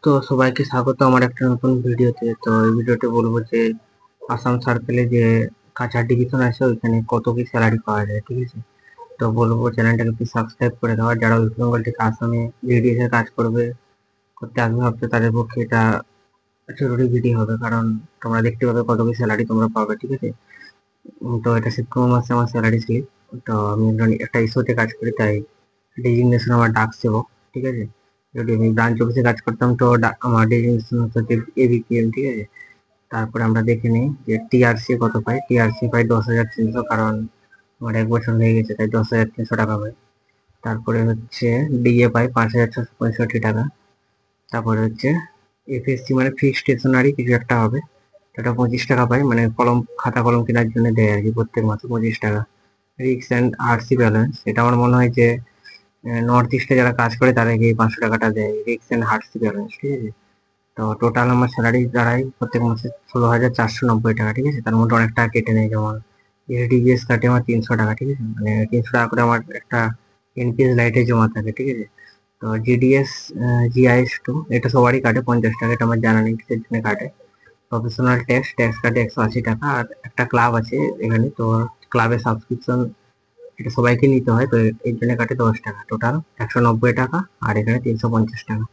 তো সবাইকে স্বাগত আমার একটা নতুন ভিডিওতে। তো এই ভিডিওতে বলবো যে আসাম সার্কেলে যে কাছাড় ডিভিশন আছে ওইখানে কত কি স্যালারি পাওয়া যায়, ঠিক আছে? তো বলবো চ্যানেলটাকে প্লিজ সাবস্ক্রাইব করে দেওয়া। যারা ওয়েস্ট বেঙ্গল থেকে আসামে জিডিএস এর কাজ করতে আসবে ভাবছো তাদের পক্ষে এটা জরুরি ভিডিও হবে, কারণ তোমরা দেখতে পাবে কত কি স্যালারি তোমরা পাবে, ঠিক আছে? তো এটা সেপ্টেম্বর মাসে আমার স্যালারি স্লিপ। তো আমি একটা ইস্যুতে কাজ করি, তাই ডেজিগনেশন আমার ডাক সেবক, ঠিক আছে? যদি আমি ব্রাঞ্চ অফিসে কাজ করতাম তো আমার ডেজিগনেশন হচ্ছে এবিপিএম, ঠিক আছে? তারপরে আমরা দেখে নিই যে টিআরসি কত পাই। টিআরসি পাই 10,300, কারণ আমার 1 বছর হয়ে গেছে তাই 10,300 টাকা পাই। তারপরে হচ্ছে ডিএ পাই 5,665 টাকা। তারপরে হচ্ছে এফএসসি মানে ফিক্সড স্টেশনারি কিছু একটা হবে, সেটা 25 টাকা পাই, মানে কলম খাতা কলম কেনার জন্য দেয় আর কি, প্রত্যেক মাসে 25 টাকা। রিক্স অ্যান্ড আরসি ব্যালেন্স, এটা আমার মনে হয় যে নর্থ ইস্টে যারা কাজ করে তাদেরকে এই 500 টাকাটা দেয়, রিক্স অ্যান্ড আরসি ব্যালেন্স, ঠিক আছে? তো টোটাল আমার স্যালারি দাঁড়ায় প্রত্যেক মাসে 16,490 টাকা, ঠিক আছে? তার মধ্যে অনেক টাকা কেটে নেয়, যেমন এসডিবিএস কাটে আমার 300 টাকা, ঠিক আছে? মানে 300 টাকা করে আমার একটা এনপিএস লাইটে জমা থাকে, ঠিক আছে? তো জিডিএস জিআইএস টু এটা সবারই কাটে 50 টাকা, এটা আমার জানা নেই কিসের জন্য কাটে। প্রফেশনাল ট্যাক্স ট্যাক্স কাটে 180 টাকা। আর একটা ক্লাব আছে এখানে, তো ক্লাবের সাবস্ক্রিপশন এটা সবাইকে নিতে হয়, তো এর জন্য কাটে 10 টাকা, টোটাল 190 টাকা। আর এখানে 350 টাকা,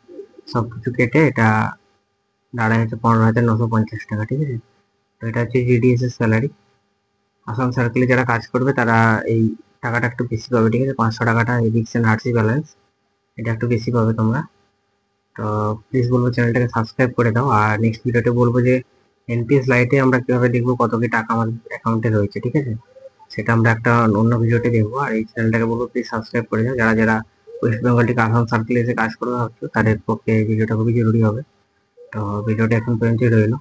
সবকিছু কেটে এটা দাঁড়ায় হচ্ছে 15,950 টাকা, ঠিক আছে? তো এটা হচ্ছে জিডিএস এর স্যালারি। আসাম সার্কেলে যারা কাজ করবে তারা এই টাকাটা একটু বেশি পাবে, ঠিক আছে? 500 টাকাটা এডিক্স এন্ড আরসি ব্যালেন্স, এটা একটু বেশি পাবে তোমরা। তো প্লিজ বলবো চ্যানেলটাকে সাবস্ক্রাইব করে দাও। আর নেক্সট ভিডিওতে বলবো যে এনপিএস লাইটে আমরা কিভাবে দেখবো কত কি টাকা আমার অ্যাকাউন্টে রয়েছে, ঠিক আছে? সেটা আমরা একটা অন্য ভিডিওতে দেখবো। আর এই চ্যানেলটাকে বলবো প্লিজ সাবস্ক্রাইব করে দাও। যারা যারা ওয়েস্ট বেঙ্গল থেকে আসাম সার্কেলে এসে কাজ করবে ভাবছো তাদের পক্ষে এই ভিডিওটা খুবই জরুরি হবে। তো ভিডিওটা এখন পর্যন্তই রইলো।